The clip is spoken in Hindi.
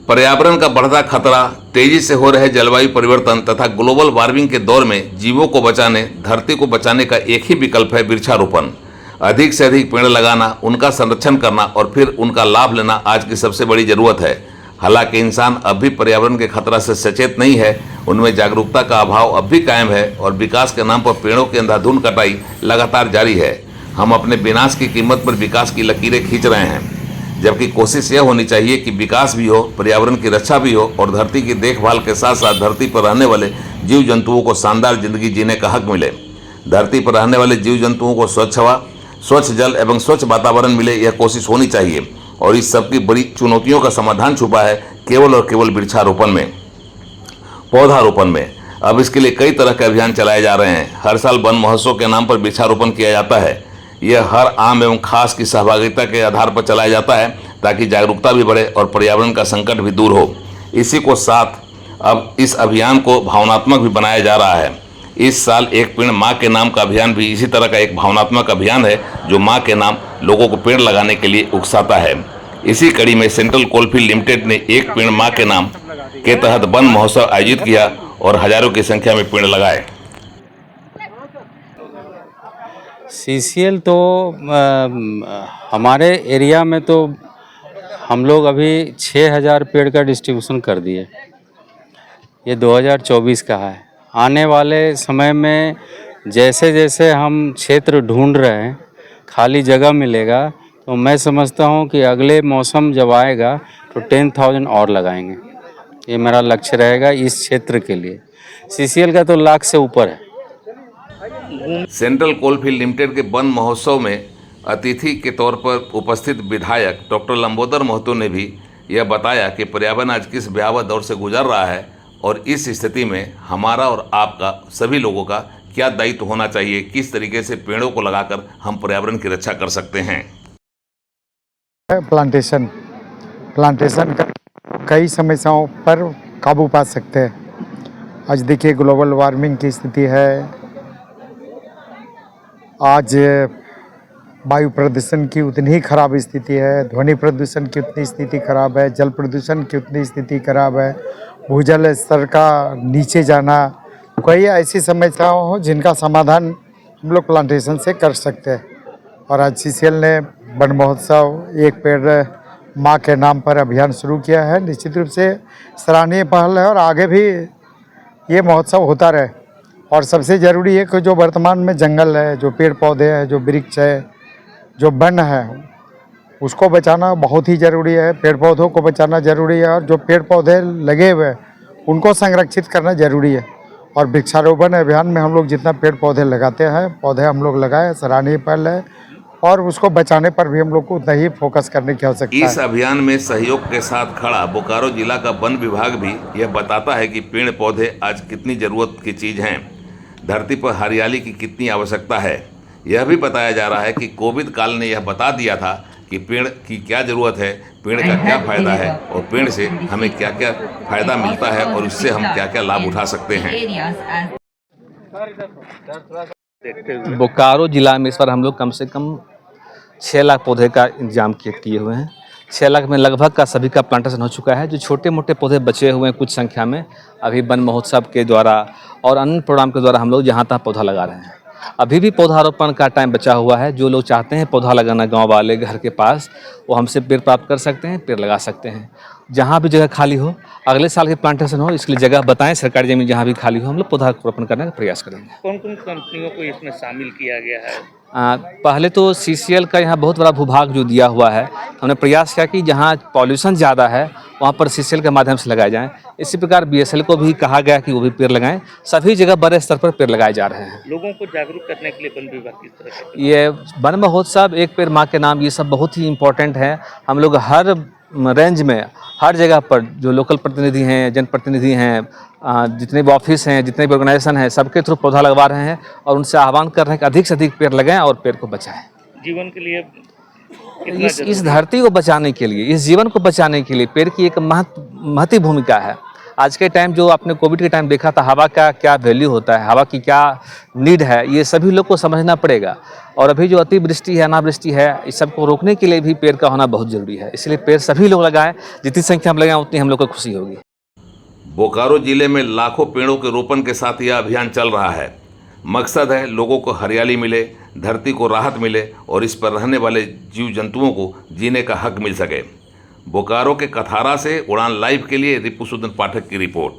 पर्यावरण का बढ़ता खतरा, तेजी से हो रहे जलवायु परिवर्तन तथा ग्लोबल वार्मिंग के दौर में जीवों को बचाने, धरती को बचाने का एक ही विकल्प है वृक्षारोपण। अधिक से अधिक पेड़ लगाना, उनका संरक्षण करना और फिर उनका लाभ लेना आज की सबसे बड़ी जरूरत है। हालांकि इंसान अब भी पर्यावरण के खतरा से सचेत नहीं है, उनमें जागरूकता का अभाव अब भी कायम है और विकास के नाम पर पेड़ों की अंधाधुंध कटाई लगातार जारी है। हम अपने विनाश की कीमत पर विकास की लकीरें खींच रहे हैं, जबकि कोशिश यह होनी चाहिए कि विकास भी हो, पर्यावरण की रक्षा भी हो और धरती की देखभाल के साथ साथ धरती पर रहने वाले जीव जंतुओं को शानदार जिंदगी जीने का हक मिले। धरती पर रहने वाले जीव जंतुओं को स्वच्छ हवा, स्वच्छ जल एवं स्वच्छ वातावरण मिले, यह कोशिश होनी चाहिए। और इस सब की बड़ी चुनौतियों का समाधान छुपा है केवल और केवल वृक्षारोपण में, पौधारोपण में। अब इसके लिए कई तरह के अभियान चलाए जा रहे हैं। हर साल वन महोत्सव के नाम पर वृक्षारोपण किया जाता है। यह हर आम एवं खास की सहभागिता के आधार पर चलाया जाता है ताकि जागरूकता भी बढ़े और पर्यावरण का संकट भी दूर हो। इसी को साथ अब इस अभियान को भावनात्मक भी बनाया जा रहा है। इस साल एक पेड़ माँ के नाम का अभियान भी इसी तरह का एक भावनात्मक अभियान है, जो माँ के नाम लोगों को पेड़ लगाने के लिए उकसाता है। इसी कड़ी में सेंट्रल कोलफील्ड लिमिटेड ने एक पेड़ माँ के नाम के तहत वन महोत्सव आयोजित किया और हजारों की संख्या में पेड़ लगाए। सीसीएल तो हमारे एरिया में तो हम लोग अभी 6000 पेड़ का डिस्ट्रीब्यूशन कर दिए। ये 2024 का है। आने वाले समय में जैसे जैसे हम क्षेत्र ढूंढ रहे हैं, खाली जगह मिलेगा, तो मैं समझता हूँ कि अगले मौसम जब आएगा तो 10,000 और लगाएंगे। ये मेरा लक्ष्य रहेगा इस क्षेत्र के लिए। सीसीएल का तो लाख से ऊपर है। सेंट्रल कोलफील्ड लिमिटेड के वन महोत्सव में अतिथि के तौर पर उपस्थित विधायक डॉक्टर लंबोदर महतो ने भी यह बताया कि पर्यावरण आज किस भयावह दौर से गुजर रहा है और इस स्थिति में हमारा और आपका, सभी लोगों का क्या दायित्व होना चाहिए, किस तरीके से पेड़ों को लगाकर हम पर्यावरण की रक्षा कर सकते हैं। प्लांटेशन का कई समस्याओं पर काबू पा सकते हैं। आज देखिए ग्लोबल वार्मिंग की स्थिति है, आज वायु प्रदूषण की उतनी ही खराब स्थिति है, ध्वनि प्रदूषण की उतनी स्थिति खराब है, जल प्रदूषण की उतनी स्थिति खराब है, भूजल स्तर का नीचे जाना, कई ऐसी समस्याओं हो जिनका समाधान हम लोग प्लांटेशन से कर सकते हैं। और आज सीसीएल ने वन महोत्सव एक पेड़ माँ के नाम पर अभियान शुरू किया है। निश्चित रूप से सराहनीय पहल है और आगे भी ये महोत्सव होता रहे। और सबसे ज़रूरी है कि जो वर्तमान में जंगल है, जो पेड़ पौधे हैं, जो वृक्ष है, जो वन है, उसको बचाना बहुत ही ज़रूरी है। पेड़ पौधों को बचाना ज़रूरी है और जो पेड़ पौधे लगे हुए हैं उनको संरक्षित करना ज़रूरी है। और वृक्षारोपण अभियान में हम लोग जितना पेड़ पौधे लगाते हैं, पौधे हम लोग लगाए, सराहनीय पहल है और उसको बचाने पर भी हम लोग को उतना ही फोकस करने की आवश्यकता है। इस अभियान में सहयोग के साथ खड़ा बोकारो जिला का वन विभाग भी यह बताता है कि पेड़ पौधे आज कितनी ज़रूरत की चीज़ हैं, धरती पर हरियाली की कितनी आवश्यकता है। यह भी बताया जा रहा है कि कोविड काल ने यह बता दिया था कि पेड़ की क्या ज़रूरत है, पेड़ का क्या फ़ायदा है और पेड़ से हमें क्या क्या फ़ायदा मिलता है और उससे हम क्या क्या लाभ उठा सकते हैं। बोकारो जिला में इस बार हम लोग कम से कम 6 लाख पौधे का इंतजाम किए हुए हैं। 6 लाख में लगभग का सभी का प्लांटेशन हो चुका है। जो छोटे मोटे पौधे बचे हुए हैं कुछ संख्या में, अभी वन महोत्सव के द्वारा और अन्य प्रोग्राम के द्वारा हम लोग जहाँ तहाँ पौधा लगा रहे हैं। अभी भी पौधारोपण का टाइम बचा हुआ है। जो लोग चाहते हैं पौधा लगाना गांव वाले घर के पास, वो हमसे पेड़ प्राप्त कर सकते हैं, पेड़ लगा सकते हैं। जहाँ भी जगह खाली हो, अगले साल की प्लांटेशन हो, इसके लिए जगह बताएं। सरकारी जमीन जहाँ भी खाली हो, हम लोग पौधारोपण करने का प्रयास करेंगे। कौन कौन कंपनियों को इसमें शामिल किया गया है? पहले तो सीसीएल का यहाँ बहुत बड़ा भूभाग जो दिया हुआ है, हमने प्रयास किया कि जहाँ पॉल्यूशन ज़्यादा है वहाँ पर सीसीएल के माध्यम से लगाए जाएं। इसी प्रकार बीएसएल को भी कहा गया कि वो भी पेड़ लगाएं। सभी जगह बड़े स्तर पर पेड़ लगाए जा रहे हैं। लोगों को जागरूक करने के लिए वन विभाग किस तरह से? ये वन महोत्सव, एक पेड़ माँ के नाम, ये सब बहुत ही इम्पोर्टेंट है। हम लोग हर रेंज में, हर जगह पर जो लोकल प्रतिनिधि हैं, जनप्रतिनिधि हैं, जितने भी ऑफिस हैं, जितने भी ऑर्गेनाइजेशन हैं, सबके थ्रू पौधा लगवा रहे हैं और उनसे आह्वान कर रहे हैं कि अधिक से अधिक पेड़ लगाएं और पेड़ को बचाएं। जीवन के लिए इस धरती को बचाने के लिए, इस जीवन को बचाने के लिए पेड़ की एक महती भूमिका है। आज के टाइम जो आपने कोविड के टाइम देखा था, हवा का क्या वैल्यू होता है, हवा की क्या नीड है, ये सभी लोग को समझना पड़ेगा। और अभी जो अतिवृष्टि है, अनावृष्टि है, इस सबको रोकने के लिए भी पेड़ का होना बहुत ज़रूरी है। इसलिए पेड़ सभी लोग लगाएं, जितनी संख्या में लगाएं उतनी हम लोग को खुशी होगी। बोकारो जिले में लाखों पेड़ों के रोपण के साथ यह अभियान चल रहा है। मकसद है लोगों को हरियाली मिले, धरती को राहत मिले और इस पर रहने वाले जीव जंतुओं को जीने का हक मिल सके। बोकारो के कथारा से उड़ान लाइव के लिए रिपुसूदन पाठक की रिपोर्ट।